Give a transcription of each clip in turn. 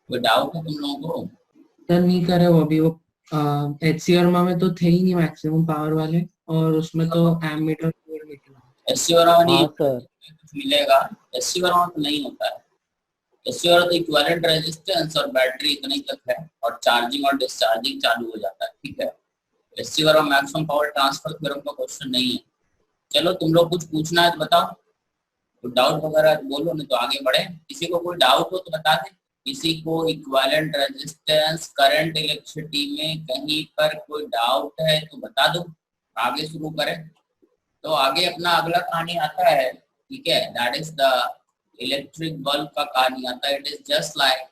कोई डाउट है तुम लोगों को? सर नहीं करे वो अभी, वो HCRMA में तो थे ही नहीं मैक्सिमम पावर वाले, और उसमें तो एमीटर निकला। एससी वर्मा नहीं हाँ होता है, सर। कुछ मिलेगा। एससी वर्मा तो नहीं होता है। एससी वर्मा तो इक्विवेलेंट रेजिस्टेंस और बैटरी इतने ही तक है, और चार्जिंग और डिस्चार्जिंग चालू हो जाता है, ठीक है। SC Verma maximum power transfer theorem का क्वेश्चन नहीं है। चलो तुम लोग कुछ पूछना है तो बताओ, तो डाउट वगैरह बोलो, नहीं तो आगे बढ़े। किसी को कोई डाउट हो तो बता दे। किसी को इक्विवेलेंट रेजिस्टेंस करंट इलेक्ट्रिसिटी में कहीं पर कोई डाउट है तो बता दो, आगे शुरू करें। तो आगे अपना अगला कहानी आता है, ठीक है, that is the electric bulb का कहानी आता है। It is just like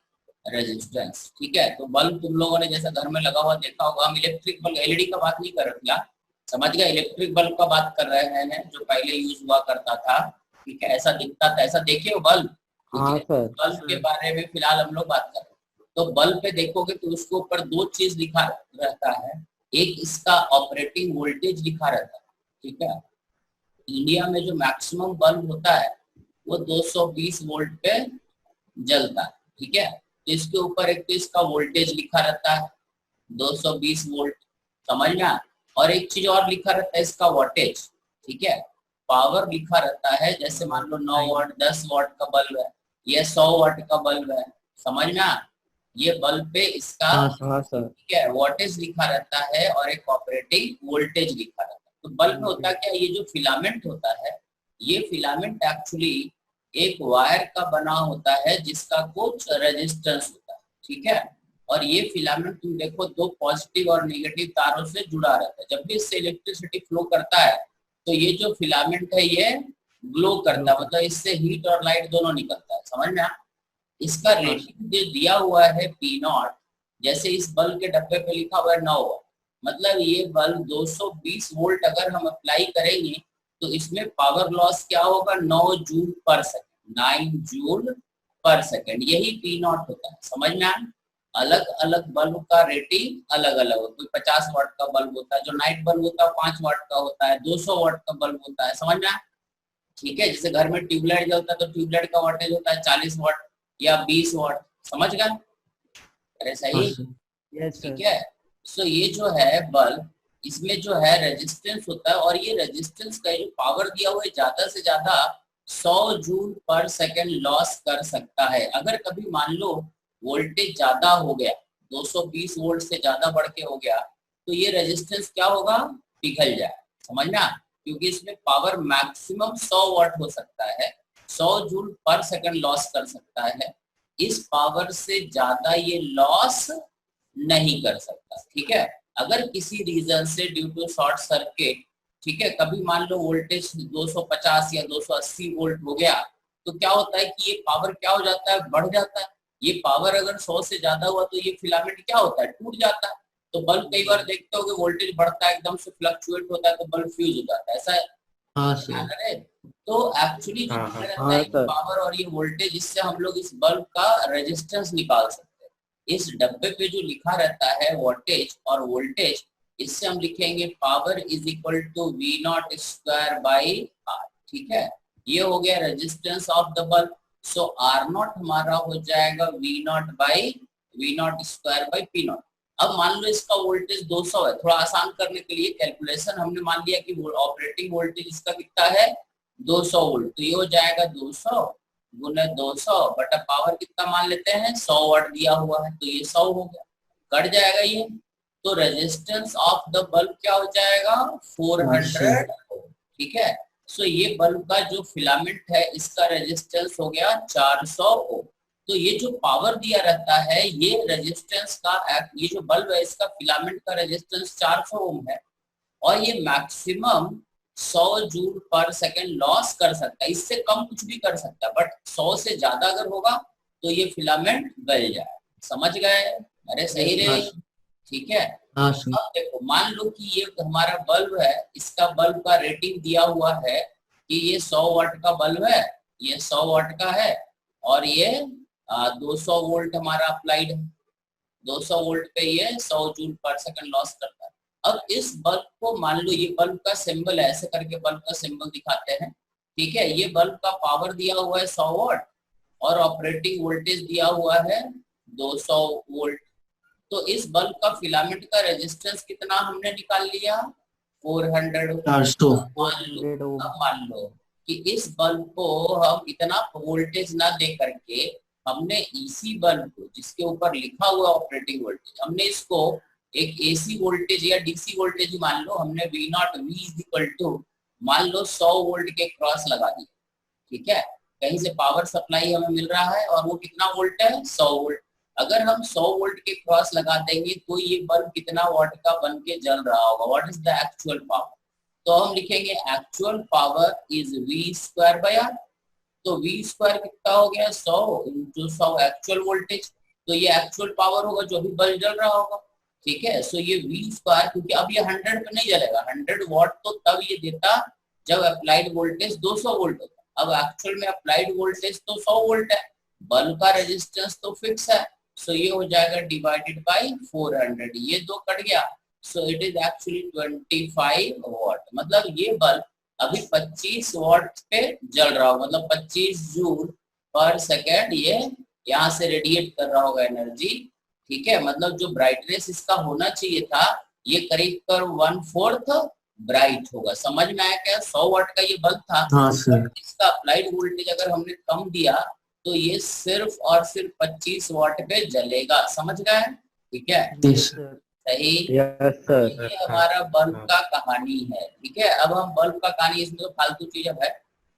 resistance, ठीक है। तो बल्ब तुम लोगों ने जैसे घर में लगा हुआ देखा होगा, हम इलेक्ट्रिक बल्ब एलईडी का बात नहीं कर रहे क्या, समझ गए, इलेक्ट्रिक बल्ब का बात कर रहे हैं जो पहले यूज हुआ करता था, ठीक है, ऐसा दिखता था, ऐसा देखे हो बल्ब, ठीक हाँ है। सर। बल्ब के बारे में फिलहाल हम लोग बात कर रहे हैं। तो बल्ब पे देखोगे तो उसके ऊपर दो चीज लिखा रहता है। एक इसका ऑपरेटिंग वोल्टेज लिखा रहता है, ठीक है। इंडिया में जो मैक्सिमम बल्ब होता है वो 220 वोल्ट पे जलता है, ठीक है। तो इसके ऊपर एक तो इसका वोल्टेज लिखा रहता है 220 वोल्ट, समझना। और एक चीज और लिखा रहता है इसका वोल्टेज, ठीक है। पावर लिखा रहता है, जैसे मान लो 9 वाट 10 वाट का बल्ब है, ये 100 वाट का बल्ब है, समझना। ये बल्ब पे इसका, हाँ सर। ठीक है, वोल्टेज लिखा रहता है और एक ऑपरेटिंग वोल्टेज लिखा रहता है। तो बल्ब में होता क्या, ये जो फिलामेंट होता है, ये फिलामेंट एक्चुअली एक वायर का बना होता है जिसका कुछ रेजिस्टेंस होता है, ठीक है। और ये फिलामेंट तुम देखो दो पॉजिटिव और नेगेटिव तारों से जुड़ा रहता है। जब भी इससे इलेक्ट्रिसिटी फ्लो करता है तो ये जो फिलामेंट है ये ग्लो करता है, मतलब इससे हीट और लाइट दोनों निकलता है, समझ में। इसका रेटिंग जो दिया हुआ है P0, जैसे इस बल्ब के डब्बे पे लिखा हुआ है 9 वाट, मतलब ये बल्ब 220 वोल्ट अगर हम अप्लाई करेंगे तो इसमें पावर लॉस क्या होगा, 9 जूल पर सेकंड, 9 जूल पर सेकंड, यही P0 होता है, समझ में आया। अलग अलग बल्ब का रेटिंग अलग अलग होता है। कोई 50 वाट का बल्ब होता है, जो नाइट बल्ब होता है 5 वाट का होता है, 200 वाट का बल्ब होता है, समझ में आया, ठीक है। जैसे घर में ट्यूबलाइट जलता है तो ट्यूबलाइट का वाटेज होता है 40 वाट या 20 वाट, समझ गए, अरे सही, यस ठीक सर। है। सो ये जो है बल्ब, इसमें जो है रेजिस्टेंस होता है, और ये रेजिस्टेंस का जो पावर दिया हुआ है ज्यादा से ज्यादा 100 जूल पर सेकंड लॉस कर सकता है। अगर कभी मान लो वोल्टेज ज्यादा हो गया, 220 वोल्ट से ज्यादा बढ़ के हो गया, तो ये रेजिस्टेंस क्या होगा, पिघल जाए, समझना। क्योंकि इसमें पावर मैक्सिमम 100 वाट हो सकता है, 100 जूल पर सेकंड लॉस कर सकता है, इस पावर से ज्यादा ये लॉस नहीं कर सकता, ठीक है। अगर किसी रीजन से ड्यू टू शॉर्ट सर्किट, ठीक है, कभी मान लो वोल्टेज 250 या 280 वोल्ट हो गया, तो क्या होता है कि ये पावर क्या हो जाता है, बढ़ जाता है। ये पावर अगर 100 से ज्यादा हुआ तो ये फिलामेंट क्या होता है, टूट जाता है। तो बल्ब कई बार देखते हो कि वोल्टेज बढ़ता है, एकदम से फ्लक्चुएट होता है तो बल्ब फ्यूज हो जाता है, ऐसा हाँ ध्यान सर। रहे। तो एक्चुअली जो रहता है हाँ सर। पावर और ये वोल्टेज, इससे हम लोग इस बल्ब का रेजिस्टेंस निकाल सकते हैं। इस डब्बे पे जो लिखा रहता है वोल्टेज और वोल्टेज, इससे हम लिखेंगे power is equal to V0 square by R, ठीक है। ये हो गया resistance of the bulb. So R0 हमारा हो जाएगा V0 by V0 square by P0। अब मान लो इसका वोल्टेज 200 है, थोड़ा आसान करने के लिए कैलकुलेशन हमने मान लिया कि ऑपरेटिंग वोल्टेज इसका कितना है 200 वोल्ट, तो ये हो जाएगा 200 गुने 200 बटा पावर कितना मान लेते हैं 100 वाट दिया हुआ है, तो ये 100 हो गया, कट जाएगा ये। तो रेजिस्टेंस ऑफ द बल्ब क्या हो जाएगा 400, ठीक है। सो ये बल्ब का जो फिलामेंट है इसका रेजिस्टेंस हो गया 400 ओम। तो ये जो पावर दिया रहता है ये रेजिस्टेंस का, ये जो बल्ब है इसका फिलामेंट का रेजिस्टेंस 400 ओम है, और ये मैक्सिमम 100 जूल पर सेकंड लॉस कर सकता है, इससे कम कुछ भी कर सकता है, बट 100 से ज्यादा अगर होगा तो ये फिलामेंट गल जाए, समझ गए, अरे सही रहे, ठीक है। अब देखो मान लो कि ये हमारा बल्ब है, इसका बल्ब का रेटिंग दिया हुआ है कि ये 100 वाट का बल्ब है, ये 100 वाट का है, और ये 200 वोल्ट हमारा अप्लाइड है, 200 वोल्ट पे ये 100 जूल पर सेकंड लॉस करता है। अब इस बल्ब को मान लो, ये बल्ब का सिंबल है, ऐसे करके बल्ब का सिंबल दिखाते हैं, ठीक है। ये बल्ब का पावर दिया हुआ है 100 वाट और ऑपरेटिंग वोल्टेज दिया हुआ है 200 वोल्ट। तो इस बल्ब का फिलामेंट का रेजिस्टेंस कितना हमने निकाल लिया, 400। 400। मान लो कि इस बल्ब को हम इतना वोल्टेज ना दे करके हमने इसी बल्ब को, जिसके ऊपर लिखा हुआ ऑपरेटिंग वोल्टेज, हमने इसको एक एसी वोल्टेज या डीसी वोल्टेज मान लो, हमने V naught V is equal to मान लो 100 वोल्ट के क्रॉस लगा दिया। ठीक है, कहीं से पावर सप्लाई हमें मिल रहा है और वो कितना वोल्ट है, 100 वोल्ट। अगर हम 100 वोल्ट के क्रॉस लगा देंगे तो ये बल्ब कितना वाट का बन के जल रहा होगा, what is the actual power. तो हम लिखेंगे actual power is V square by R. तो वी स्क्वायर कितना हो गया, 100 इंटू 100 एक्चुअल वोल्टेज। तो ये एक्चुअल पावर होगा जो भी बल्ब जल रहा होगा। ठीक है, सो ये वी स्क्वायर, क्योंकि अब ये 100 पे नहीं जलेगा, 100 वॉट तो तब ये देता जब अप्लाइड वोल्टेज 200 वोल्ट होता। अब एक्चुअल में अप्लाइड वोल्टेज तो 100 वोल्ट है, बल्ब का रेजिस्टेंस तो फिक्स है, सो ये हो जाएगा डिवाइडेड बाय 400, ये दो कट गया, so it is actually 25 what. मतलब ये बल्ब अभी 25 वॉट पे जल रहा होगा, मतलब 25 जूल पर सेकेंड ये यहाँ से रेडिएट कर रहा होगा एनर्जी। ठीक है, मतलब जो ब्राइटनेस इसका होना चाहिए था ये करीब कर 1/4 ब्राइट होगा। समझ में आया क्या, 100 वाट का ये बल्ब था। हाँ सर। इसका अप्लाइड वोल्टेज अगर हमने कम दिया तो ये सिर्फ और सिर्फ 25 वाट पे जलेगा। समझ गए, ठीक है, सही। Yes sir. ये हमारा बल्ब का कहानी है। ठीक है, अब हम बल्ब का कहानी, इसमें तो फालतू चीज है।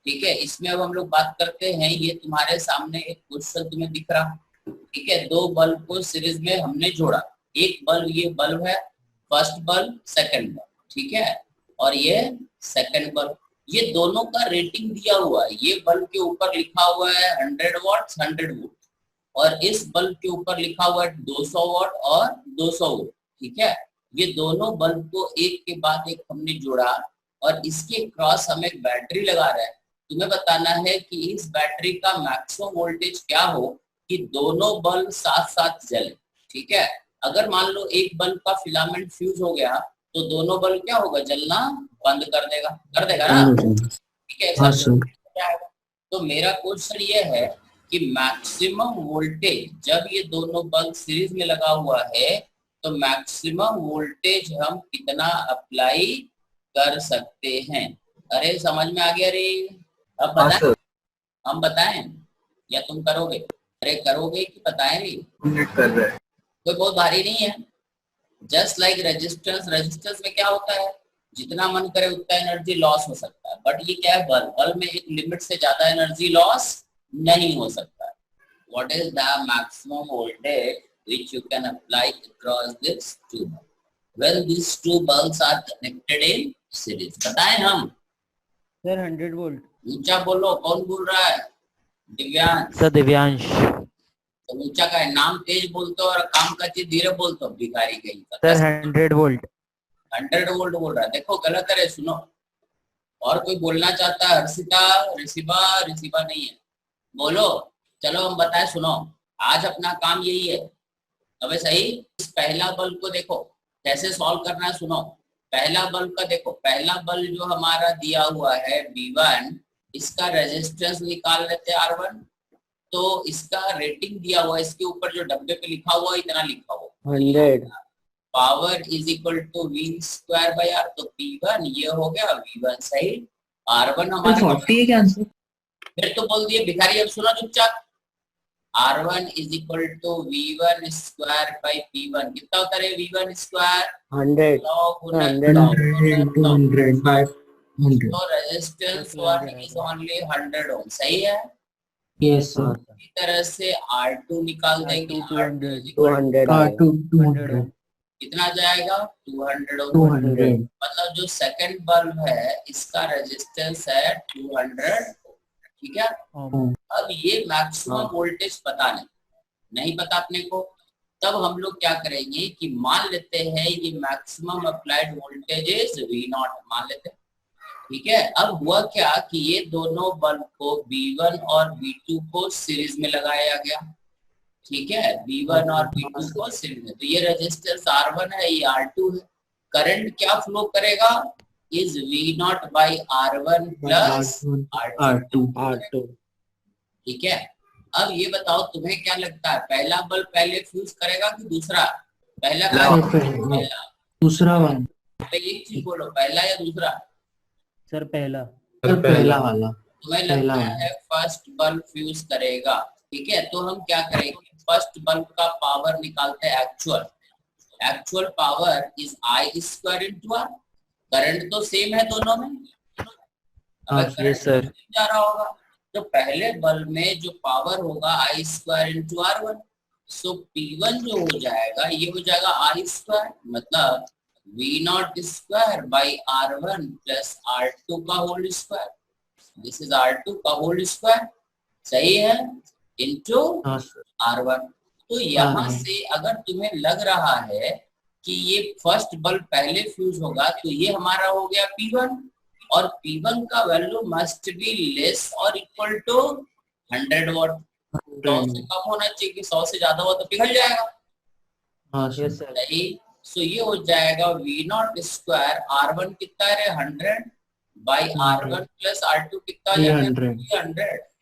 ठीक है, इसमें अब हम लोग बात करते हैं, ये तुम्हारे सामने एक क्वेश्चन तुम्हें दिख रहा। ठीक है, दो बल्ब को सीरीज में हमने जोड़ा, एक बल्ब, ये बल्ब है फर्स्ट बल्ब, सेकंड बल्ब। ठीक है, और ये सेकंड बल्ब, ये दोनों का रेटिंग दिया हुआ है। ये बल्ब के ऊपर लिखा हुआ है 100 वॉट 100 वोल्ट, और इस बल्ब के ऊपर लिखा हुआ है 200 वॉट और 200 वोल्ट। ठीक है, ये दोनों बल्ब को एक के बाद एक हमने जोड़ा और इसके क्रॉस हम एक बैटरी लगा रहे हैं। तुम्हें बताना है कि इस बैटरी का मैक्सिमम वोल्टेज क्या हो कि दोनों बल्ब साथ साथ जले। ठीक है, अगर मान लो एक बल्ब का फिलामेंट फ्यूज हो गया तो दोनों बल्ब क्या होगा, जलना बंद कर देगा ना। ठीक है, ऐसा तो मेरा क्वेश्चन ये है कि मैक्सिमम वोल्टेज जब ये दोनों बल्ब सीरीज में लगा हुआ है तो मैक्सिमम वोल्टेज हम कितना अप्लाई कर सकते हैं। अरे समझ में आ गया रे, अब बताएं, हम बताएं या तुम करोगे? अरे करोगे कि बताएं रे? कर रहे हैं। कोई बहुत भारी नहीं है, जस्ट लाइक रेजिस्टेंस। रेजिस्टेंस में क्या होता है, जितना मन करे उतना एनर्जी लॉस हो सकता है, बट ये क्या है, बल्ब, बल्ब में एक लिमिट से ज्यादा एनर्जी लॉस नहीं हो सकता। What is the maximum voltage which you can apply across these two bulbs when these two bulbs are connected in series? बताएं हम सर 100 वोल्ट। ऊंचा बोलो, कौन बोल रहा है? दिव्यांश। सर दिव्यांश। तो ऊंचा का है, नाम तेज बोलते हो और काम का चीज धीरे बोलते हो, भिखारी कहीं का। Sir 100 volt. 100 वोल्ट बोल रहा है, देखो गलत है, सुनो। और कोई बोलना चाहता है? हर्षिता, ऋषिबा, ऋषिबा नहीं है, बोलो। चलो हम बताएं, सुनो, आज अपना काम यही है। अबे सही, इस पहला बल्ब को देखो कैसे सॉल्व करना है, सुनो। पहला बल्ब का देखो, पहला बल्ब जो हमारा दिया हुआ है V1, इसका रेजिस्टेंस निकाल लेते हैं R1। तो इसका रेटिंग दिया हुआ है, इसके ऊपर जो डब्बे पे लिखा हुआ इतना लिखा हुआ 100 power is equal to V square by R। तो P1 ये हो गया V1, सही। R1 हमारे 40 है क्या आंसर? फिर तो बोल दिए भिखारी, अब सुनो चुपचाप। R1 is equal to V1 square by P1। कितना होता है V1 square? 100 तो रेजिस्टेंस 1 is only 100 ओम, सही है। Yes sir. इसी तरह से R2 निकाल देंगे, 200 कितना जाएगा, 200 ओम। 200। मतलब जो सेकंड बल्ब है इसका रेजिस्टेंस है 200। ठीक है, अब ये मैक्सिमम वोल्टेज पता नहीं पता अपने को, तब हम लोग क्या करेंगे कि मान लेते हैं ये maximum applied voltage is V0 मान लेते हैं। ठीक है, अब हुआ क्या कि ये दोनों बल्ब को V1 और V2 को सीरीज में लगाया गया। ठीक है, V1 और V2 को सीरीज में, तो ये रेजिस्टेंस R1 है, ये R2 है। करंट क्या फ्लो करेगा, is V0 by R1 plus R2। R2। ठीक है, अब ये बताओ तुम्हें क्या लगता है, पहला बल्ब पहले फ्यूज करेगा कि दूसरा? पहला सर, का पहला। दूसरा वाला। एक चीज बोलो, पहला या दूसरा? सर पहला। सर, पहला वाला। तुम्हें पहला लगता वाला। है फर्स्ट बल्ब फ्यूज करेगा, ठीक है, तो हम क्या करेंगे, फर्स्ट बल्ब का पावर निकालते हैं actual. Actual power is I square into R. Current तो सेम है दोनों में, हाँ, अगर यस सर। करंट जा रहा होगा तो पहले बल्ब में जो पावर होगा I square into R one. So P1 जो हो जाएगा ये हो जाएगा आई स्क्वायर, मतलब V naught square by R one plus R two का whole square. This is R two का होल स्क्वायर, सही है, इंटू हाँ सर। Are one. तो यहाँ से अगर तुम्हें लग रहा है कि ये फर्स्ट बल्ब पहले फ्यूज होगा तो ये हमारा हो गया P1, और P1 का वैल्यू मस्ट बी लेस और इक्वल टू 100 वॉट। 100 से कम होना चाहिए, कि 100 से ज्यादा हुआ तो पिघल जाएगा। हाँ यस सर। सर। सही। सो ये हो जाएगा V naught square R one कितना है 100 by R one plus R two कितना 300।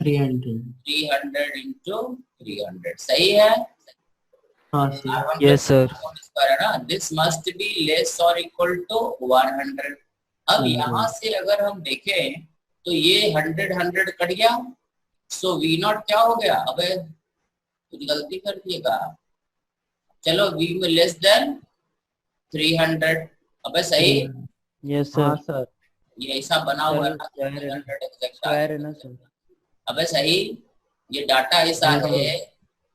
300 300। इंटू 300, सही है। हाँ सर। Yes sir. स्क्वायर है ना, दिस मस्ट बी लेस और इक्वल टू 100। अब यहाँ से अगर हम देखें तो ये 100 कट गया, सो वी नॉट क्या हो गया, अबे कुछ गलती कर दिएगा, चलो वी में लेस देन 300। अबे सही, यस हाँ सर। सर। ये ऐसा बना हुआ है ना, स्क्वायर है ना, 300 exact स्क्वायर है ना सर। अबे सही, ये डाटा ऐसा है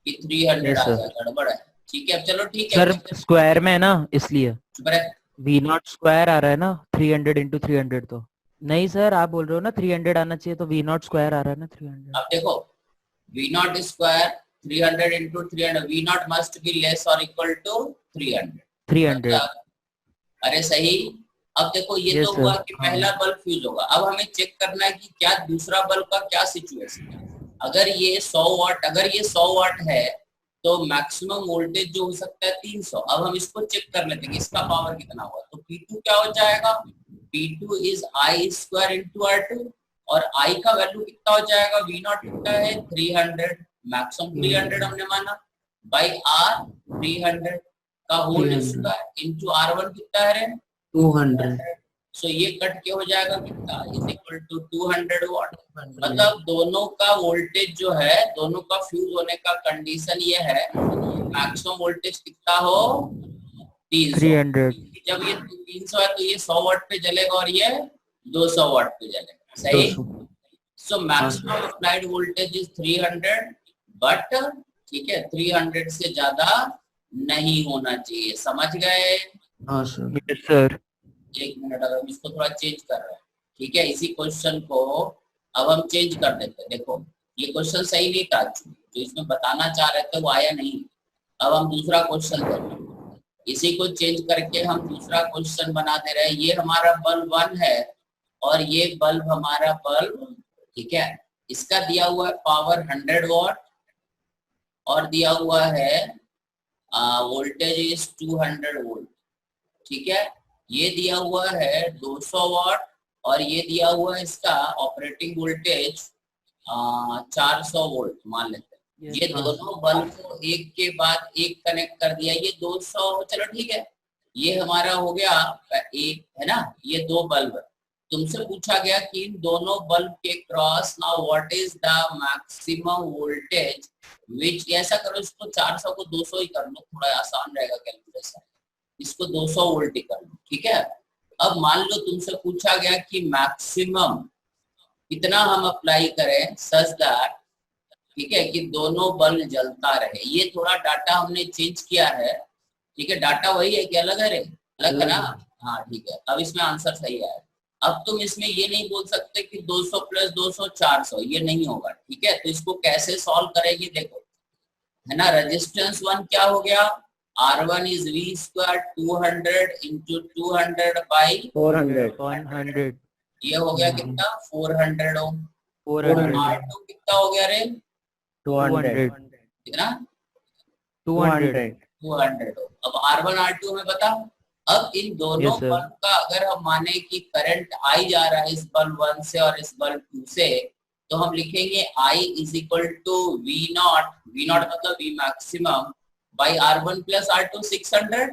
कि 300 Yes, आ sir. गया, गड़बड़ है। ठीक है, चलो ठीक है। सर स्क्वायर में है ना, इसलिए चुप रहे। वी नॉट स्क्वायर आ रहा है ना, 300 इंटू 300। तो नहीं सर, आप बोल रहे हो ना 300 आना चाहिए, तो वी नॉट स्क्वायर आ रहा है ना 300। अब देखो, V naught square 300 into 300, V naught must be less और इक्वल टू 300। 300। अरे सही। अब देखो ये Yes, तो हुआ sir. कि पहला बल्ब फ्यूज होगा, अब हमें चेक करना है कि क्या दूसरा बल्ब का क्या सिचुएशन है। अगर ये 100 वाट, अगर ये 100 वाट है तो मैक्सिमम वोल्टेज जो हो सकता है 300। अब हम इसको चेक कर लेते हैं कि इसका पावर कितना हुआ, तो P2 क्या हो जाएगा, P2 is I square into R two, और I का वैल्यू कितना हो जाएगा, V नॉट कितना है 300, मैक्सिमम 300 हमने माना, बाई R 300 का होल स्क्वायर इंटू R1 कितना है 200। सो ये कट के हो जाएगा कितना, इज इक्वल टू 200 वाट। मतलब दोनों का वोल्टेज जो है, दोनों का फ्यूज होने का कंडीशन ये है, मैक्सिमम वोल्टेज कितना हो 300। जब ये 300 है तो ये 100 वाट पे जलेगा और ये 200 वाट पे जलेगा, सही। So maximum applied voltage is 300, but ठीक है 300 से ज्यादा नहीं होना चाहिए, समझ गए? हाँ सर। Yes sir. एक मिनट, अगर हम इसको थोड़ा चेंज कर रहे हैं, ठीक है, इसी क्वेश्चन को अब हम चेंज कर देते हैं। देखो ये क्वेश्चन सही नहीं था, जो इसमें बताना चाह रहे थे वो आया नहीं। अब हम दूसरा क्वेश्चन कर रहे हैं, इसी को चेंज करके हम दूसरा क्वेश्चन बना दे रहे हैं। ये हमारा बल्ब 1 है और ये बल्ब हमारा बल्ब, ठीक है, इसका दिया हुआ है पावर 100 वॉट और दिया हुआ है वोल्टेज इज 200 वोल्ट, ठीक है। ये दिया हुआ है 200 वाट और ये दिया हुआ है इसका ऑपरेटिंग वोल्टेज 400 वोल्ट मान लेते हैं। ये दोनों बल्ब को एक के बाद एक कनेक्ट कर दिया, ये 200, चलो ठीक है, ये हमारा हो गया एक, है ना, ये दो बल्ब। तुमसे पूछा गया कि इन दोनों बल्ब के cross now what is the maximum voltage विच, ऐसा करो इसको 400 को 200 ही कर लो, थोड़ा आसान रहेगा कैलकुलेशन, इसको 200 वोल्ट ही कर लो, ठीक है। अब मान लो तुमसे पूछा गया कि मैक्सिमम कितना हम अप्लाई करें सच दैट, ठीक है, कि दोनों बल्ब जलता रहे। ये थोड़ा डाटा हमने चेंज किया है, ठीक है, डाटा वही है कि अलग है रे, अलग है ना, हाँ ठीक है। अब इसमें आंसर सही है। अब तुम इसमें ये नहीं बोल सकते कि 200 प्लस 200 400, ये नहीं होगा, ठीक है। तो इसको कैसे सॉल्व करेंगे, देखो, है ना, रेजिस्टेंस 1 क्या हो गया, R1 is V square 200 into 200 by 100। ये हो गया कितना 400 ओम। 400। R2 कितना हो गया रे 200। कितना 200। 200 ओम। अब R1 R2 हमें बता। अब इन दोनों Yes, sir. बल्ब का अगर हम माने कि करंट आई जा रहा है इस बल्ब 1 से और इस बल्ब 2 से, तो हम लिखेंगे I is equal to V naught मतलब V maximum by R1 plus R2 600,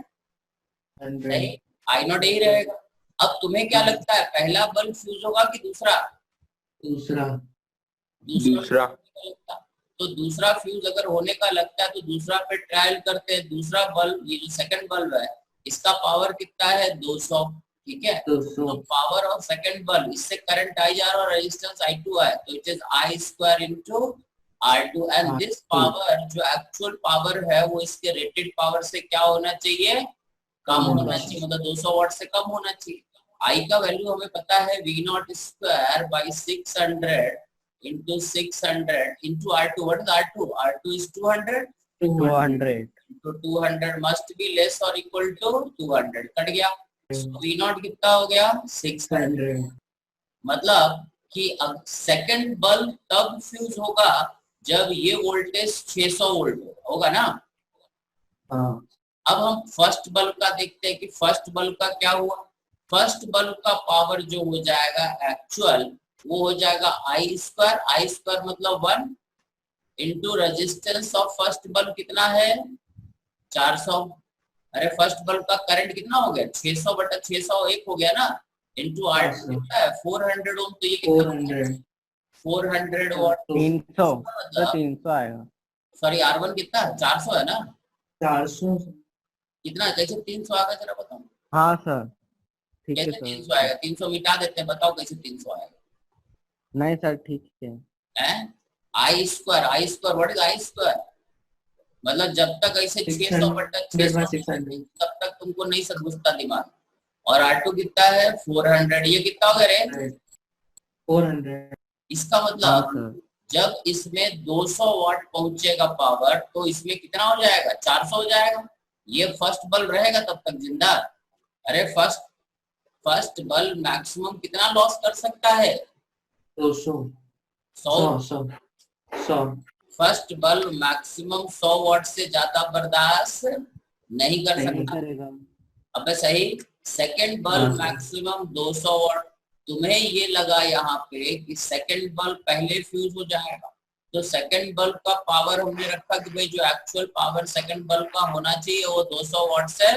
100 I naught यही रहेगा। अब तुम्हें क्या लगता है पहला बल्ब फ्यूज होगा कि दूसरा? दूसरा दूसरा का लगता। तो दूसरा फ्यूज अगर होने का लगता है तो दूसरा पे ट्रायल करते हैं। दूसरा बल्ब, ये जो सेकंड बल्ब है, इसका पावर कितना है? 200, ठीक है। 200 तो पावर ऑफ सेकंड बल्ब, इससे करंट आई जा रहा है और रेजिस्टेंस I2 है, तो it is I square into R2 and this power जो एक्चुअल पावर है वो इसके रेटेड पावर से क्या होना चाहिए? कम होना चाहिए, मतलब 200 वाट से कम होना चाहिए। I का वैल्यू हमें पता है V not square by 600 into 600 into R2. What is R2? R2 is 200. 200 तो 200 must be less or equal to 200. Cut गया। So V नॉट कितना हो गया? 600। मतलब कि अब सेकंड बल्ब तब फ्यूज होगा जब ये वोल्टेज 600 वोल्ट होगा ना। हाँ। अब हम फर्स्ट बल्ब का देखते हैं कि फर्स्ट बल्ब का क्या हुआ। फर्स्ट बल्ब का पावर जो हो जाएगा एक्चुअल, वो हो जाएगा I स्क्वायर मतलब 1 into resistance of first bulb कितना है? 400। अरे फर्स्ट बल्ब का करंट कितना हो गया? 600 बटा 600 एक हो गया ना, इंटू R कितना है? 400 ओम। तो ये कितना? 400 वाट। 300 तो 300 आएगा। सॉरी R1 कितना? 400 है ना? 400 कितना? कैसे 300 आएगा जरा बताओ। हाँ सर ठीक है कैसे सर। 300 आएगा? 300 मिटा देते हैं, बताओ कैसे 300 आएगा? नहीं सर ठीक है। I square what is I square? मतलब जब तक ऐसे 600 बटा 600 तब तक तुमको नहीं सब घुसता दिमाग। और R2 कितना है? 400। ये कितना हो गया रे? 400। इसका मतलब जब इसमें 200 वाट पहुंचेगा पावर तो इसमें कितना हो जाएगा? 400 हो जाएगा। ये फर्स्ट बल्ब रहेगा तब तक जिंदा। अरे फर्स्ट बल्ब मैक्सिमम कितना लॉस कर सकता है? 200 100। फर्स्ट बल्ब मैक्सिमम 100 वाट से ज्यादा बर्दाश्त नहीं कर सकता। अबे सही। सेकंड बल्ब मैक्सिमम 200 वाट। तुम्हें ये लगा यहाँ पे कि सेकंड बल्ब पहले फ्यूज हो जाएगा, तो सेकंड बल्ब का पावर हमने रखा कि भाई जो एक्चुअल पावर सेकंड बल्ब का होना चाहिए वो 200 वाट से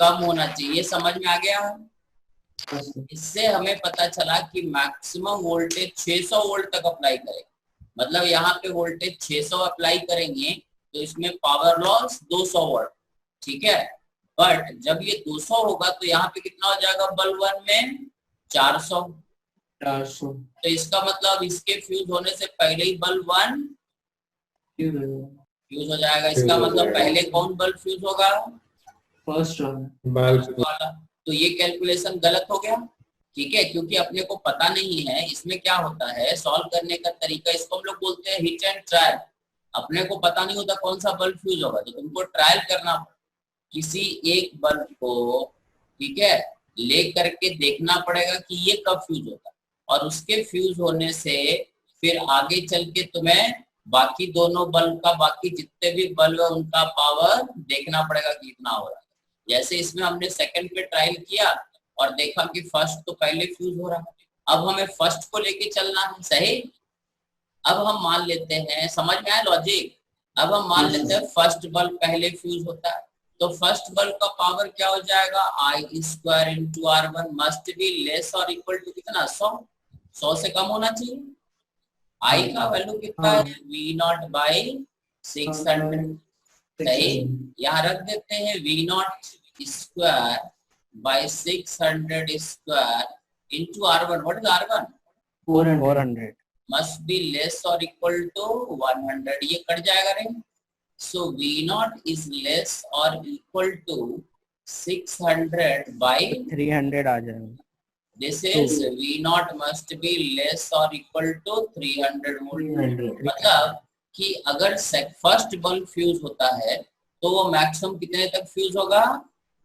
कम होना चाहिए। ये समझ में आ गया? इससे हमें पता चला कि मैक्सिमम वोल्टेज 600 वोल्ट तक अप्लाई करें। मतलब यहाँ पे वोल्टेज 600 अप्लाई करेंगे तो इसमें पावर लॉस 200 वाट, ठीक है। बट जब ये 200 होगा तो यहाँ पे कितना हो जाएगा? बल्ब 1 में 400। तो इसका मतलब इसके फ्यूज होने से पहले ही बल्ब 1 फ्यूज हो जाएगा। इसका मतलब पहले कौन बल्ब फ्यूज होगा? फर्स्ट वाला। तो ये कैलकुलेशन गलत हो गया, ठीक है, क्योंकि अपने को पता नहीं है इसमें क्या होता है। सॉल्व करने का तरीका, इसको हम लोग बोलते हैं हिट एंड ट्रायल। अपने को पता नहीं होता कौन सा बल्ब फ्यूज होगा, तो तुमको ट्रायल करना, किसी एक बल्ब को, ठीक है, ले करके देखना पड़ेगा कि ये कब फ्यूज होता है, और उसके फ्यूज होने से फिर आगे चल के तुम्हें बाकी दोनों बल्ब का, बाकी जितने भी बल्ब है उनका पावर देखना पड़ेगा कि कितना हो रहा है। जैसे इसमें हमने सेकंड पे ट्रायल किया और देखा कि फर्स्ट तो पहले फ्यूज हो रहा है। अब हमें फर्स्ट को लेके चलना है, सही। अब हम मान लेते हैं, समझ में आया लॉजिक? अब हम मान लेते हैं फर्स्ट बल्ब पहले फ्यूज होता है, तो फर्स्ट बल्ब का पावर क्या हो जाएगा? I square into R1 must be less और इक्वल टू कितना? 100 से कम होना चाहिए। I का वैल्यू कितना है? V नॉट बाई 600, सही। यहाँ रख देते हैं V not square by 600 square into R1। What is R1? 400 must be less और इक्वल टू 100। ये कट जाएगा रे। So V naught is less or equal to 600 by 300 आ जाएगा। This is V naught must be less or equal to 300 volt। मतलब कि अगर first bulb fuse होता है तो वो मैक्सिमम कितने तक फ्यूज होगा?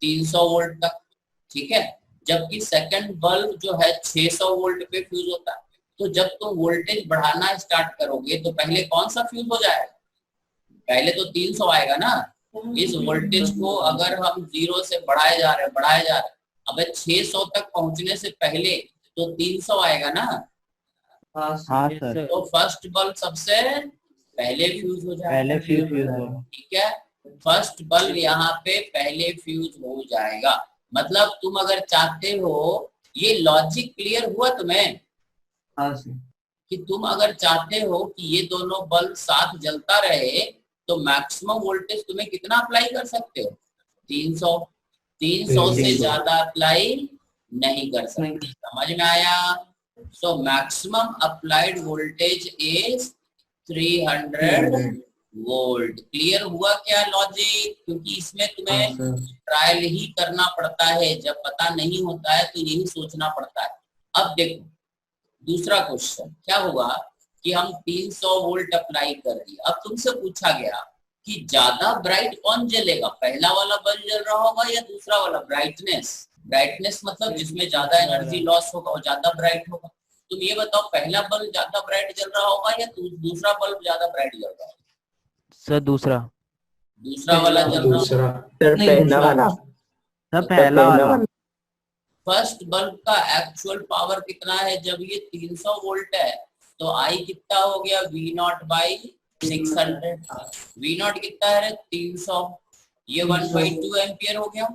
300 वोल्ट तक, ठीक है। जबकि सेकंड बल्ब जो है 600 वोल्ट पे फ्यूज होता है। तो जब तुम वोल्टेज बढ़ाना स्टार्ट करोगे तो पहले कौन सा फ्यूज हो जाएगा? पहले तो 300 आएगा ना। इस वोल्टेज को अगर हम 0 से बढ़ाए जा रहे हैं, अब 600 तक पहुंचने से पहले तो 300 आएगा ना। हाँ हाँ सर। सर, तो फर्स्ट बल्ब सबसे पहले फ्यूज हो जाएगा। पहले फ्यूज हो। ठीक है, फर्स्ट बल्ब यहाँ पे पहले फ्यूज हो जाएगा। मतलब तुम अगर चाहते हो, ये लॉजिक क्लियर हुआ तुम्हें हाँ सर। कि तुम अगर चाहते हो कि ये दोनों बल्ब साथ जलता रहे, तो मैक्सिमम वोल्टेज तुम्हें कितना अप्लाई कर सकते हो? 300। 300 से 300 ज्यादा अप्लाई नहीं कर सकते। समझ में आया? So maximum applied voltage is 300 volt. Clear हुआ क्या लॉजिक? क्योंकि इसमें तुम्हें हाँ सर। ट्रायल ही करना पड़ता है, जब पता नहीं होता है तो यही सोचना पड़ता है। अब देखो दूसरा क्वेश्चन क्या होगा कि हम 300 वोल्ट अप्लाई कर दिया। अब तुमसे पूछा गया कि ज्यादा ब्राइट कौन जलेगा, पहला वाला बल्ब जल रहा होगा या दूसरा वाला? ब्राइटनेस, ब्राइटनेस मतलब जिसमें ज्यादा एनर्जी लॉस होगा वो ज्यादा ब्राइट होगा। तुम ये बताओ, पहला बल्ब ज्यादा ब्राइट जल रहा होगा या दूसरा बल्ब ज्यादा ब्राइट जल रहा होगा? सर दूसरा। दूसरा वाला जल रहा होगा। दूसरा सर, पहला वाला। सर पहला वाला। फर्स्ट बल्ब का एक्चुअल पावर कितना है? जब ये 300 वोल्ट है तो आई कितना हो गया? V not by 600। V not कितना है? 300। ये 1/2 एम्पियर हो गया।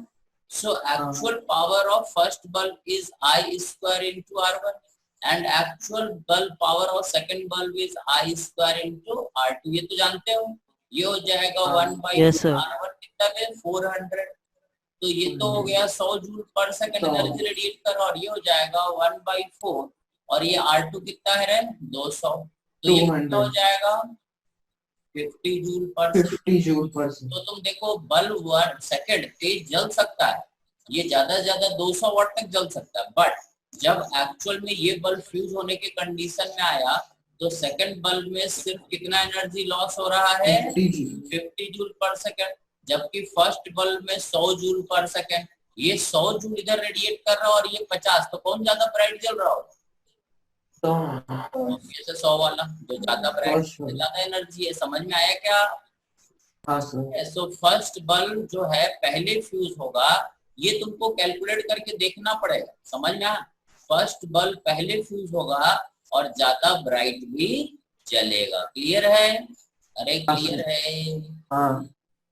So actual power of first bulb is I square into R1 and actual bulb power of second bulb is I square into R2। ये तो जानते हो। ये हो जाएगा 1/2 R1 कितना है? 400। तो ये तो हो गया 100 जूल पर सेकंड एनर्जी रेडिएट कर, और ये हो जाएगा 1/4। और ये R2 कितना है? 200। तो ये कितना हो जाएगा? 50 जूल पर सेकंड। 50 जूल पर सेकंड। तो तुम देखो बल्ब 1 सेकंड तेज जल सकता है, ये ज्यादा से ज्यादा 200 वाट तक जल सकता है। बट जब एक्चुअल में ये बल्ब फ्यूज होने के कंडीशन में आया तो सेकंड बल्ब में सिर्फ कितना एनर्जी लॉस हो रहा है? 50 जूल पर सेकंड। जबकि फर्स्ट बल्ब में 100 जूल पर सेकंड। ये 100 जूल इधर रेडिएट कर रहा है और ये 50, तो कौन ज्यादा ब्राइट जल रहा होगा? तो 100 वाला जो ज्यादा ब्राइट, ज्यादा एनर्जी है। समझ में आया क्या? हाँ सर। सो फर्स्ट बल्ब जो है पहले फ्यूज होगा, ये तुमको कैलकुलेट करके देखना पड़ेगा। समझ में आया? फर्स्ट बल्ब पहले फ्यूज होगा और ज्यादा ब्राइट भी जलेगा। क्लियर है? अरे क्लियर है? हाँ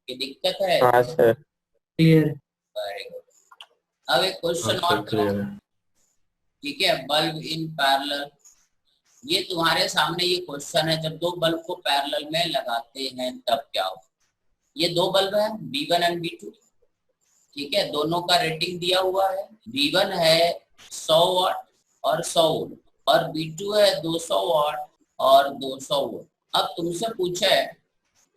ये दिक्कत है? हाँ सर, क्लियर। Very good. अब एक क्वेश्चन और क्लियर करो। है। ठीक है, बल्ब इन पैरेलल। ये तुम्हारे सामने ये क्वेश्चन है, जब दो बल्ब को पैरेलल में लगाते हैं तब क्या हो? ये दो बल्ब है B1 एंड B2। ठीक है, दोनों का रेटिंग दिया हुआ है। B1 है 100 वाट और 100 वोल्ट, और B2 है 200 वाट और 200 वोल्ट। अब तुमसे पूछा है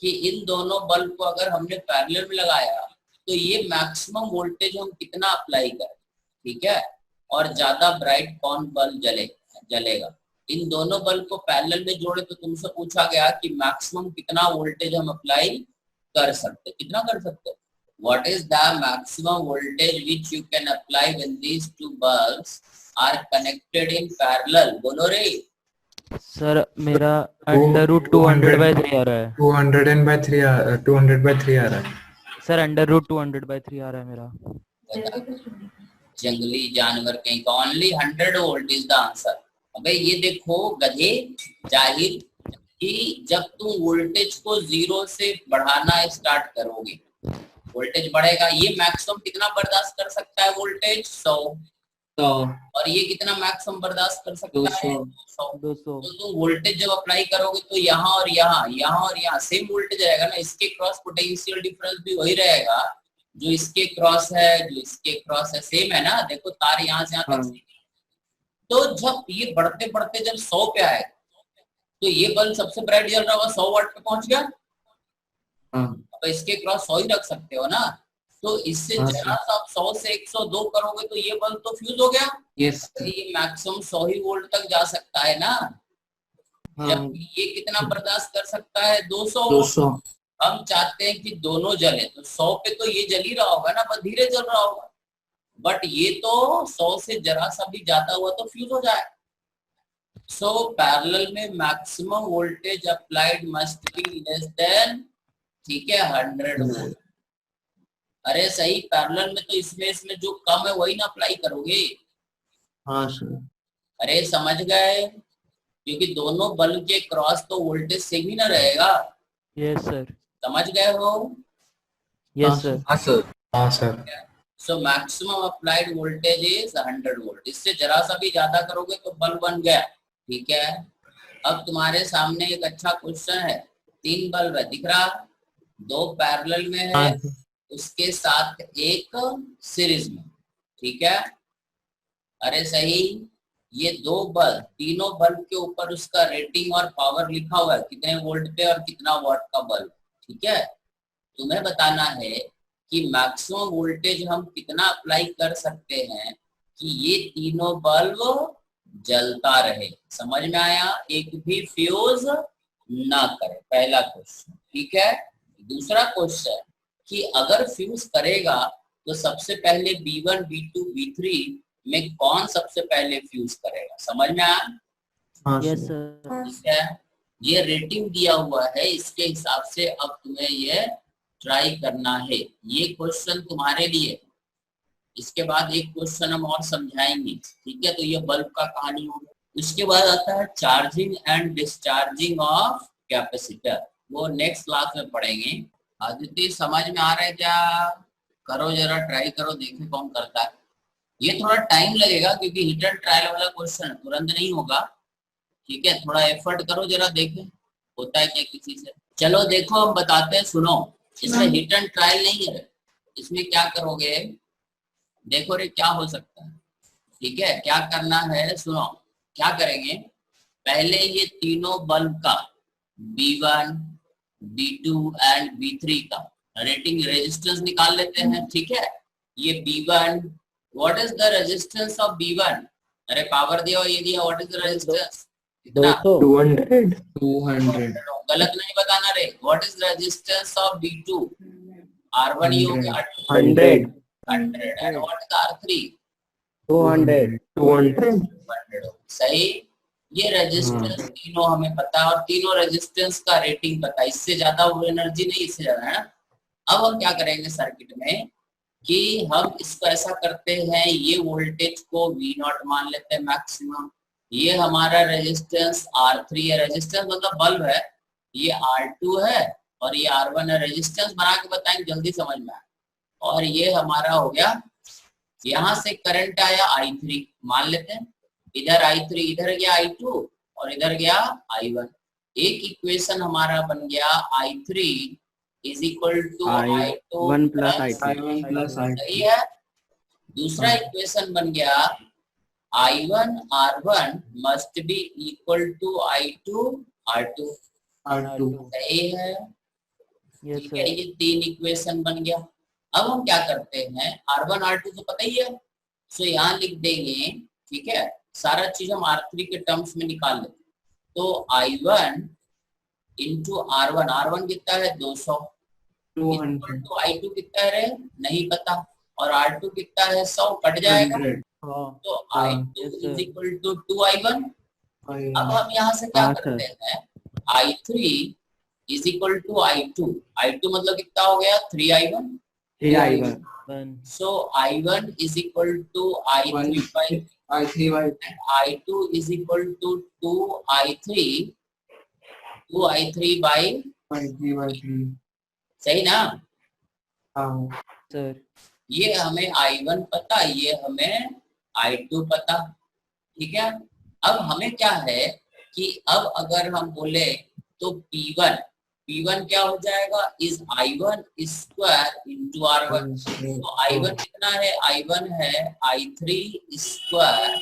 कि इन दोनों बल्ब को अगर हमने पैरेलल में लगाया तो ये मैक्सिमम वोल्टेज हम कितना अप्लाई करें? ठीक है, और ज्यादा ब्राइट कौन बल्ब जलेगा? इन दोनों बल्ब को पैरेलल में जोड़े तो तुमसे पूछा गया कि मैक्सिमम कितना वोल्टेज हम अप्लाई कर सकते, कितना कर सकते? What is the maximum voltage which you can apply when these two bulbs are connected in parallel? बोलो रे। सर मेरा √200/3 आ रहा है। 200/3 आ रहा है। सर √200/3 आ रहा है मेरा। जंगली जानवर कहीं का। Only 100 volt is the answer. अबे ये देखो गधे जाहिर कि जब तुम वोल्टेज को 0 से बढ़ाना स्टार्ट करोगे, वोल्टेज बढ़ेगा। ये मैक्सिमम कितना बर्दाश्त कर सकता है वोल्टेज? 100। और ये कितना मैक्सिमम बर्दाश्त कर सकता है? 200। तो तुम वोल्टेज जब अप्लाई करोगे तो यहाँ और यहाँ, यहाँ और यहाँ सेम वोल्टेज रहेगा ना। इसके क्रॉस पोटेंशियल डिफरेंस भी वही रहेगा जो इसके क्रॉस है, जो इसके क्रॉस है, सेम है ना। देखो तार यहाँ से यहाँ तक। तो जब ये बढ़ते बढ़ते जब 100 पे आए तो ये बल्ब सबसे ब्राइट जल रहा होगा, 100 वाट पे पहुंच गया। अब इसके क्रॉस 100 ही रख सकते हो ना। तो इससे जरा सा आप 100 से 102 करोगे तो ये बल्ब तो फ्यूज हो गया। यस। ये मैक्सिमम 100 ही वोल्ट तक जा सकता है ना। जबकि ये कितना बर्दाश्त कर सकता है? 200। हम चाहते हैं कि दोनों जले, तो 100 पे तो ये जल ही रहा होगा ना, बस धीरे जल रहा होगा। बट ये तो 100 से जरा सा भी ज्यादा हुआ तो फ्यूज हो जाए। सो पैरेलल में maximum voltage applied must be less than, ठीक है, 100 वोल्ट। अरे सही, पैरेलल में तो इसमें जो कम है वही ना अप्लाई करोगे। हाँ सर। अरे समझ गए? क्योंकि दोनों बल्ब के क्रॉस तो वोल्टेज सेम ही ना रहेगा। Yes sir. समझ गए हो? Yes sir. हाँ सर। हाँ sir. So maximum applied voltage is 100 volt. इससे जरा सा भी ज्यादा करोगे तो बल्ब बन गया। ठीक है, अब तुम्हारे सामने एक अच्छा क्वेश्चन है। 3 बल्ब है, दिख रहा? 2 पैरेलल में है, हाँ उसके साथ एक सीरीज में। ठीक है, अरे सही। ये 2 बल्ब, तीनों बल्ब के ऊपर उसका रेटिंग और पावर लिखा हुआ है, कितने वोल्ट पे और कितना वाट का बल्ब। ठीक है, तुम्हें बताना है कि मैक्सिमम वोल्टेज हम कितना अप्लाई कर सकते हैं कि ये तीनों बल्ब जलता रहे। समझ में आया? एक भी फ्यूज ना करे, पहला क्वेश्चन। ठीक है, दूसरा क्वेश्चन कि अगर फ्यूज करेगा तो सबसे पहले B1, B2, B3 में कौन सबसे पहले फ्यूज करेगा? समझ में आया? हाँ यस सर। सर। ठीक है, ये रेटिंग दिया हुआ है, इसके हिसाब से अब तुम्हें ये ट्राई करना है। ये क्वेश्चन तुम्हारे लिए। इसके बाद एक क्वेश्चन हम और समझाएंगे। ठीक है, तो ये बल्ब का कहानी हो गया। इसके बाद आता है charging and discharging of capacitor. वो नेक्स्ट क्लास में पढ़ेंगे। आदित्य समझ में आ रहा है क्या? करो जरा, ट्राई करो, देखें कौन करता है। ये थोड़ा टाइम लगेगा क्योंकि हिट एंड ट्रायल वाला क्वेश्चन तुरंत नहीं होगा। ठीक है, थोड़ा एफर्ट करो जरा, देखें होता है क्या किसी से। चलो देखो, हम बताते हैं, सुनो। इसमें हिट एंड ट्रायल नहीं है। इसमें क्या करोगे, देखो रे क्या हो सकता है। ठीक है, क्या करना है, सुनो। क्या करेंगे, पहले ये तीनों बल्ब का B1, B2 एंड B3 का रेटिंग रेजिस्टेंस निकाल लेते हैं। ठीक है, ये B1, what is the resistance of B1? अरे पावर दिया और ये दिया, व्हाट इज द रेजिस्टेंस? कितना? 200। 200। गलत नहीं बताना रे। What is resistance of B2? R1 ये हो गया 100। 100 एंड व्हाट इज R3? 200। 100। सही। ये रेजिस्टेंस तीनों हमें पता है और तीनों रेजिस्टेंस का रेटिंग पता है। इससे ज्यादा वो एनर्जी नहीं, इससे ज्यादा है ना। अब हम क्या करेंगे सर्किट में कि हम इसको ऐसा करते हैं, ये वोल्टेज को V0 मान लेते हैं मैक्सिमम। ये हमारा रेजिस्टेंस R3 है, रेजिस्टेंस मतलब बल्ब है। ये R2 है और ये R1 है। रेजिस्टेंस बना के बताएंगे, जल्दी समझ में आए। और ये हमारा हो गया, यहाँ से करंट आया I3 मान लेते हैं। इधर I3, इधर गया I2 और इधर गया I1। एक इक्वेशन हमारा बन गया I3 is equal to I2 plus I1 सही है। दूसरा इक्वेशन बन गया I1 R1 must be equal to I2 R2। R2। सही है। यस ठीक है, सर। ये 3 इक्वेशन बन गया। अब हम क्या करते हैं, R1 R2 तो पता ही है, सो यहाँ लिख देंगे। ठीक है, सारा चीज हम R3 के टर्म्स में निकाल लेते हैं। तो I1 इंटू R1, R1 कितना है 200, 200। तो I2 कितना है नहीं पता, और R2 कितना है 100, कट जाएगा। 100। तो I2 yes, sir. Is equal to 2I1। अब हम यहाँ से क्या हाँ, करते हैं, I3 is equal to I2। I2 मतलब कितना हो गया 3I1। 1 So I1 is equal to I3 by I3 by I2 is equal to 2I3 by 3। सही ना। हाँ सर। ये हमें I1 पता, ये हमें I2 पता। ठीक है, अब हमें क्या है कि अब अगर हम बोले तो P1 क्या हो जाएगा, is I1 square into R1। तो I1 कितना है, I1 है I3 स्क्वायर।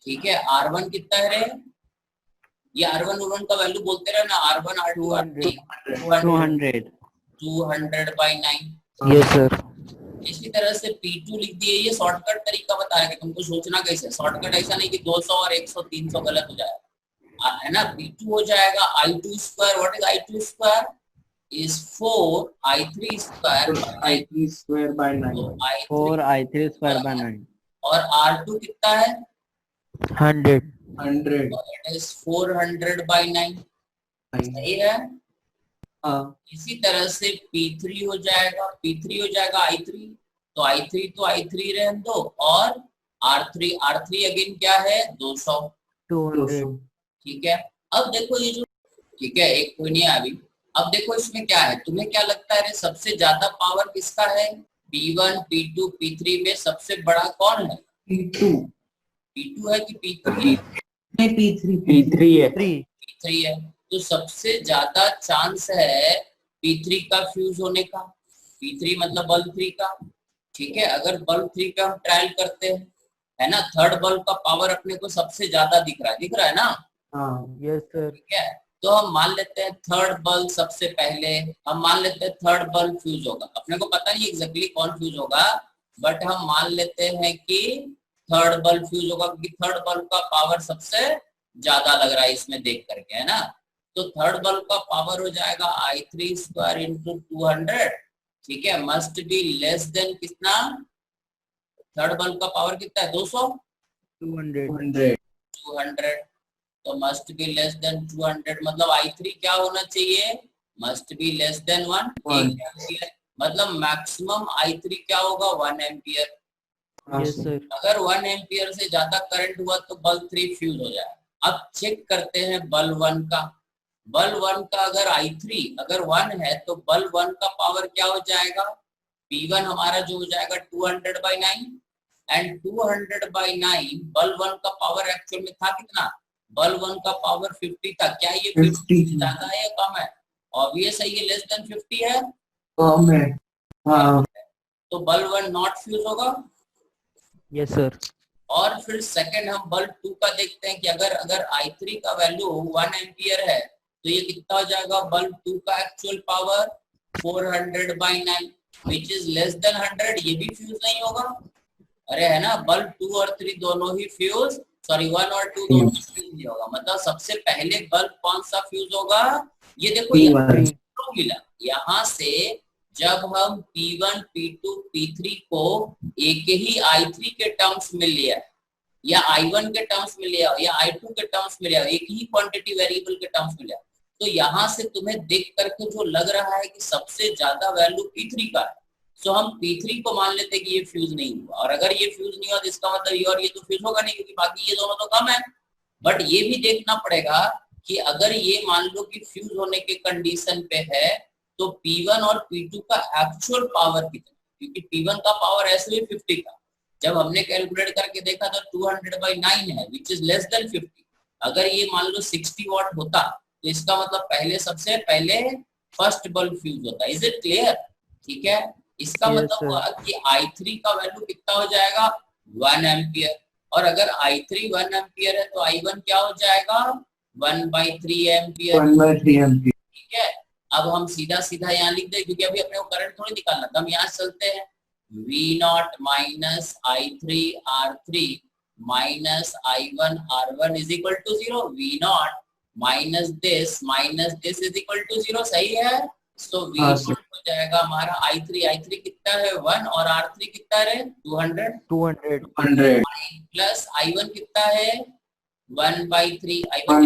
ठीक है, R1 कितना है रे, ये R1 का वैल्यू बोलते रहे ना, R1 R2 R3 200 by 9। Yes sir. इसी तरह से P2 लिख दिए। ये शॉर्टकट तरीका बताया कि तुमको सोचना कैसे। शॉर्टकट ऐसा नहीं कि 200 और 100 300 गलत हो जाएगा, है ना। P2 हो जाएगा I2 square. What is I2 square is 4I3 square I3 square by 9। 4I3 square by 9 और R2 कितना है 100। 100। It is 400 by 9। सही है। हाँ इसी तरह से P3 हो जाएगा, P3 हो जाएगा I3। तो I3 रहने दो, और R3 अगेन क्या है 200। 200। ठीक है। अब देखो ये जो, ठीक है, एक कोई नहीं है अभी। अब देखो इसमें क्या है, तुम्हें क्या लगता है सबसे ज्यादा पावर किसका है? P1, P2, P3 में सबसे बड़ा कौन है? P2 P2 है कि P3 है? नहीं P3 P3 है। 3 P3 है। तो सबसे ज्यादा चांस है P3 का फ्यूज होने का। P3 मतलब बल्ब 3 का। ठीक है, अगर बल्ब 3 का हम ट्रायल करते हैं, है ना, थर्ड बल्ब का पावर अपने को सबसे ज्यादा दिख रहा है ना? हाँ यस सर। ठीक है, तो हम मान लेते हैं थर्ड बल्ब सबसे पहले, हम मान लेते हैं थर्ड बल्ब फ्यूज होगा। अपने को पता नहीं एग्जैक्टली कौन फ्यूज होगा, बट हम मान लेते हैं कि थर्ड बल्ब फ्यूज होगा, क्योंकि थर्ड बल्ब का पावर सबसे ज्यादा लग रहा है इसमें देख करके, है ना? तो थर्ड बल्ब का पावर हो जाएगा I3 स्क्वायर इंटू 200। ठीक है, मस्ट बी लेस देन कितना? थर्ड बल्ब का पावर कितना है? 200। 200 200, तो मस्ट बी लेस देन 200, मतलब I3 क्या होना चाहिए? Must be less than 1 ampere. मतलब मैक्सिमम I3 क्या होगा? 1 एम्पियर। Yes sir. अगर 1 एम्पियर से ज्यादा करंट हुआ तो बल्ब 3 फ्यूज हो जाए। अब चेक करते हैं बल्ब 1 का। बल्ब 1 का अगर I3 अगर 1 है तो बल्ब 1 का पावर क्या हो जाएगा? P1 हमारा जो हो जाएगा 200/9, एंड 200/9 बल्ब 1 का पावर एक्चुअल में था कितना? बल्ब 1 का पावर 50 था। क्या ये 50 से ज्यादा है या कम है? ऑब्वियस है ये लेस देन 50 है। कम है। हाँ तो बल्ब 1 नॉट फ्यूज होगा। Yes sir. और फिर सेकंड हम बल्ब 2 का देखते हैं कि अगर I3 का वैल्यू 1 एम्पियर है तो ये कितना हो जाएगा? बल्ब 2 का actual power 400/9 which is less than 100। ये भी फ्यूज नहीं होगा। अरे है ना, बल्ब 2 और 3 दोनों ही फ्यूज, सॉरी 1 और 2 दोनों फ्यूज नहीं होगा। मतलब सबसे पहले बल्ब कौन सा फ्यूज होगा? ये देखो P1 मिला यहाँ से। जब हम P1, P2, P3 को एक ही I3 के टर्म्स में लिया या I1 के टर्म्स में लिया या I2 के टर्म्स में लिया, एक ही क्वांटिटी वेरिएबल के टर्म्स में लिया, तो यहाँ से तुम्हें देख करके जो लग रहा है कि सबसे ज्यादा वैल्यू P3 का है, सो हम P3 को मान लेते हैं कि ये फ्यूज नहीं हुआ। और अगर ये फ्यूज नहीं हुआ तो इसका मतलब ये और ये तो फ्यूज होगा नहीं, क्योंकि बाकी ये दोनों तो कम है। बट ये भी देखना पड़ेगा कि अगर ये मान लो कि फ्यूज होने के कंडीशन पे है तो P1 और P2 का एक्चुअल पावर कितना? क्योंकि P1 का पावर ऐसे भी 50 का, जब हमने कैलकुलेट करके देखा तो 200/9 है विच इज लेस देन 50। अगर ये मान लो 60 वॉट होता तो इसका मतलब सबसे पहले फर्स्ट बल्ब फ्यूज होता। Is it clear? ठीक है, इसका Yes, मतलब हुआ कि I3 का वैल्यू कितना हो जाएगा? 1 एम्पियर। और अगर I3 1 एम्पियर है तो I1 क्या हो जाएगा? 1/3 एम्पियर। 1/3 एम्पियर। ठीक है, अब हम सीधा सीधा यहाँ लिख दे, क्योंकि अभी अपने को करंट थोड़ी निकालना था। हम यहाँ चलते हैं, V0 minus I3 R3 minus I1 R1 is equal to 0। V0 minus this is equal to 0। सही है? तो V0 हो जाएगा हमारा I3 कितना है? 1, और R3 कितना है? 200 प्लस I1 कितना है? 1/3। I1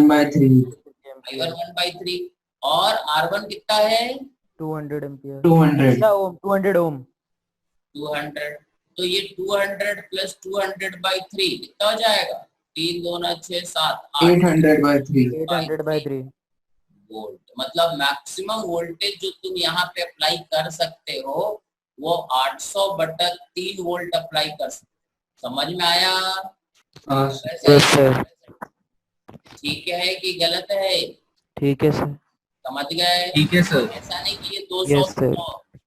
1/3 और R1 कितना है? 200 एम्पियर 200 ओम 200 ओम 200। तो ये 200 प्लस 200/3 कितना हो जाएगा? 3 2 6 7 8 800/3 800/3 वोल्ट। मतलब मैक्सिमम वोल्टेज जो तुम यहाँ पे अप्लाई कर सकते हो वो 800/3 वोल्ट अप्लाई कर सकते हो। समझ में आया? Yes sir. ठीक है कि गलत है? ठीक है सर। समझ गए? ठीक है सर। ऐसा नहीं कि ये 200 Yes, sir.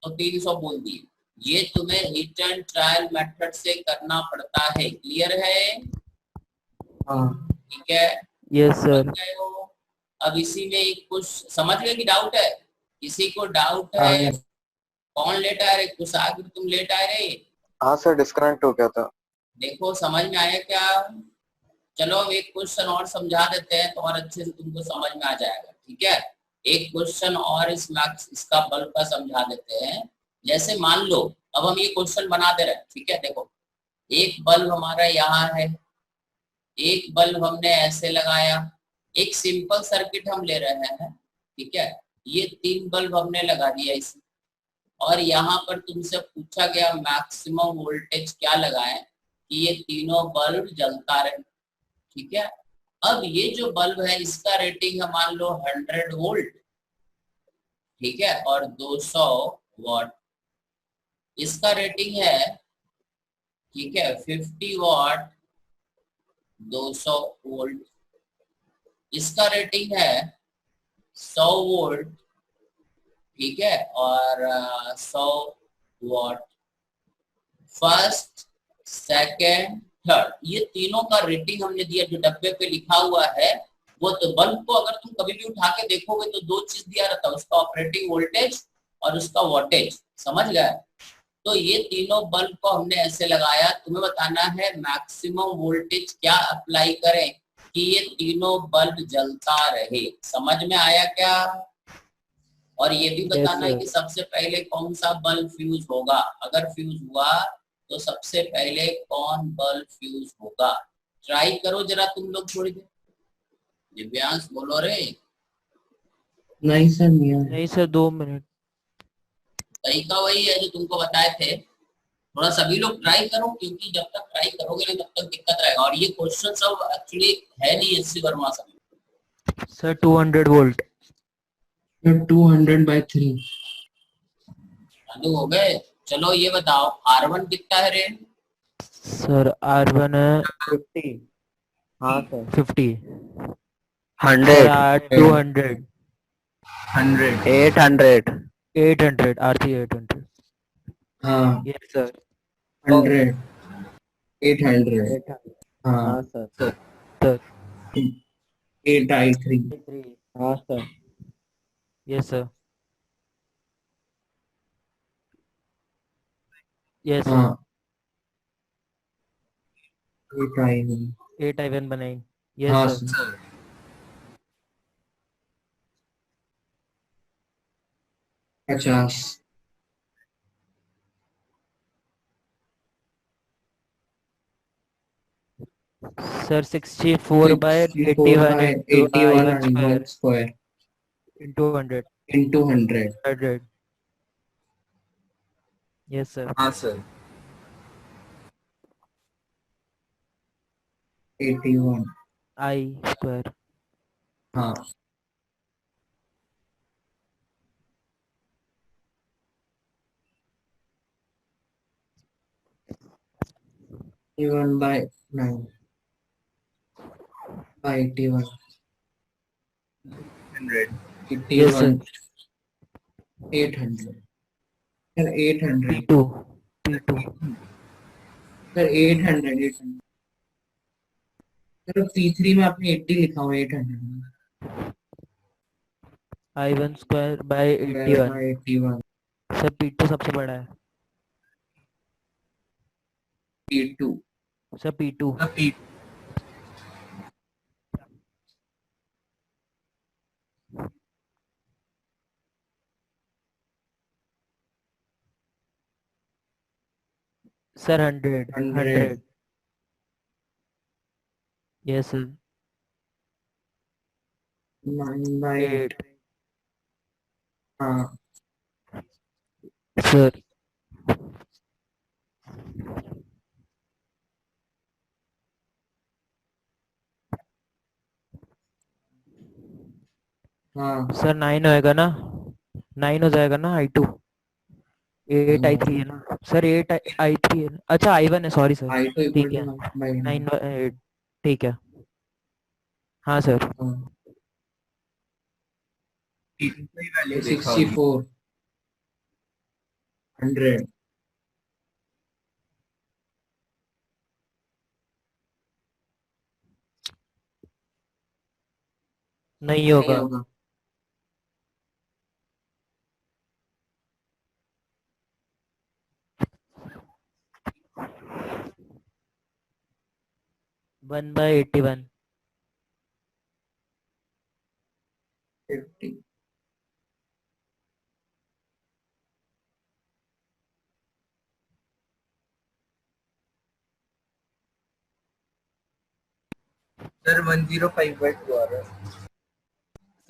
तो 300 बोल दिए। ये तुम्हें हिट एंड ट्रायल मेथड से करना पड़ता है। क्लियर है? हाँ ठीक है, यस सर। समझ गए हो? अब इसी में एक कुछ समझ गए कि डाउट है? किसी को डाउट है? कौन लेट आ रहे? कुछ आगे तुम लेट आ रहे? हाँ सर, डिस्कनेक्ट हो गया था। देखो समझ में आया क्या? चलो हम एक क्वेश्चन और समझा देते हैं तो और अच्छे से तुमको समझ में आ जाएगा। ठीक है, एक क्वेश्चन और इसका बल्ब का समझा देते हैं। जैसे मान लो अब हम ये क्वेश्चन बना दे रहे हैं। ठीक है, देखो एक बल्ब हमारा यहाँ है, एक बल्ब हमने ऐसे लगाया, एक सिंपल सर्किट हम ले रहे हैं। ठीक है, ये 3 बल्ब हमने लगा दिया इसे, और यहाँ पर तुमसे पूछा गया मैक्सिमम वोल्टेज क्या लगाएं कि ये तीनों बल्ब जलता रहे। ठीक है, अब ये जो बल्ब है इसका रेटिंग है मान लो 100 वोल्ट, ठीक है, और 200 वाट। इसका रेटिंग है, ठीक है, 50 वाट 200 वोल्ट। इसका रेटिंग है 100 वोल्ट, ठीक है, और 100 वाट। फर्स्ट, सेकेंड, थर्ड, ये तीनों का रेटिंग हमने दिया जो डब्बे पे लिखा हुआ है। वो तो बल्ब को अगर तुम कभी भी उठा के देखोगे तो दो चीज दिया रहता है, उसका ऑपरेटिंग वोल्टेज और उसका वोल्टेज, समझ गए। तो ये तीनों बल्ब को हमने ऐसे लगाया। तुम्हें बताना है मैक्सिमम वोल्टेज क्या अप्लाई करें कि ये तीनों बल्ब जलता रहे। समझ में आया क्या? और ये भी बताना है कि सबसे पहले कौन सा बल्ब फ्यूज होगा। अगर फ्यूज हुआ तो सबसे पहले कौन बल्ब फ्यूज होगा। ट्राई करो जरा तुम लोग थोड़ी देर। दिव्यांश बोलो रे। नहीं सर, नहीं है। नहीं सर, 2 मिनट। तरीका वही है जो तुमको बताए थे। थोड़ा सभी लोग ट्राई करो, क्योंकि जब तक ट्राई करोगे नहीं तब तक दिक्कत रहेगा। और ये क्वेश्चन सब एक्चुअली है नहीं एससी वर्मा सब। Sir 200 volt. 200/3। चालू हो गए? चलो ये बताओ R1 कितना है रे? सर R1 है 50। हाँ सर। 50। 100। सर 200। 100। 800। 800 R3 800। हाँ, यस सर। 100, 800। हाँ, हाँ सर। Sir 8I3। हाँ sir. Yes sir. Yes sir. हाँ, 8I1। 8I1 बनाई। हाँ yes sir. Sir. 50। Sir 64/81 into I1 square square into 100 into 100। 100। Yes sir. हाँ सर। 81। I square। हाँ, 81/9 by 81। 100। 81। 800। Sir 800। P2 P2। Sir 800। 800। Sir P3 में आपने 80 लिखा हुआ है, 800 I1 square by 81। 81। Sir P2 सबसे बड़ा है। P2। Sir P2। Sir 100 100। 100। Yes sir. 9/8। 8। हाँ, सर हाँ, सर 9 होएगा ना, 9 हो जाएगा ना I2। 8I3 है ना सर, 8I3 है ना। अच्छा I1 है, सॉरी सर। I2 ठीक equal है, to 9/9। 9/8। ठीक है। हाँ सर। हाँ, 64। 100। नहीं नहीं होगा। होगा। One by 81। 50। सर 105/2 आ रहा है।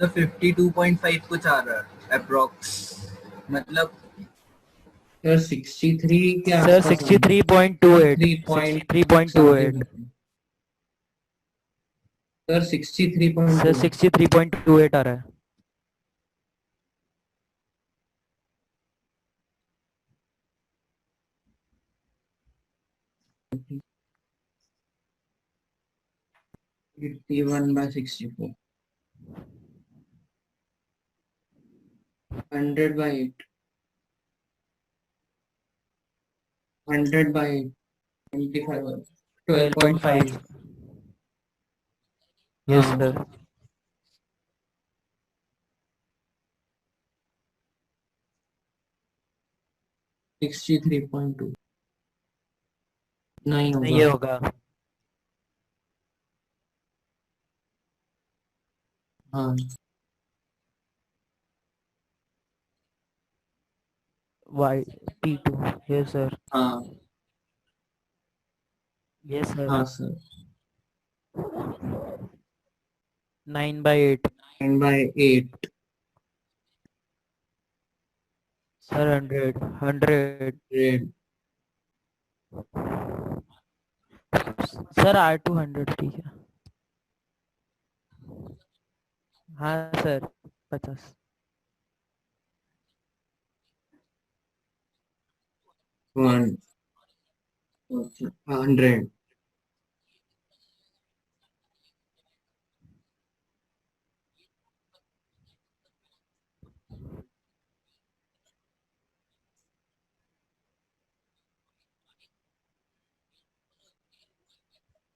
सर 52.5 कुछ आ रहा है अप्रोक्स, मतलब सर 63 के सर आसपास 63.28। 3 पॉइंट 63.28। सर 63.2 सर 63.28 आ रहा है। है 81/64 100/8 100/8 25 12.5 यस हाँ सर। 63.2 नहीं ये होगा। होगा हाँ वाई P2। Yes sir. हाँ यस सर। हाँ sir 9/8 9/8 sir 100 red sir R2 100 ठीक है। हाँ सर 50 1 100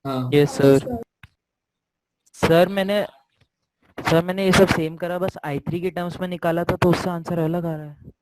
हाँ यस सर। सर मैंने ये सब सेम करा, बस I3 के टर्म्स में निकाला था तो उससे आंसर अलग आ रहा है।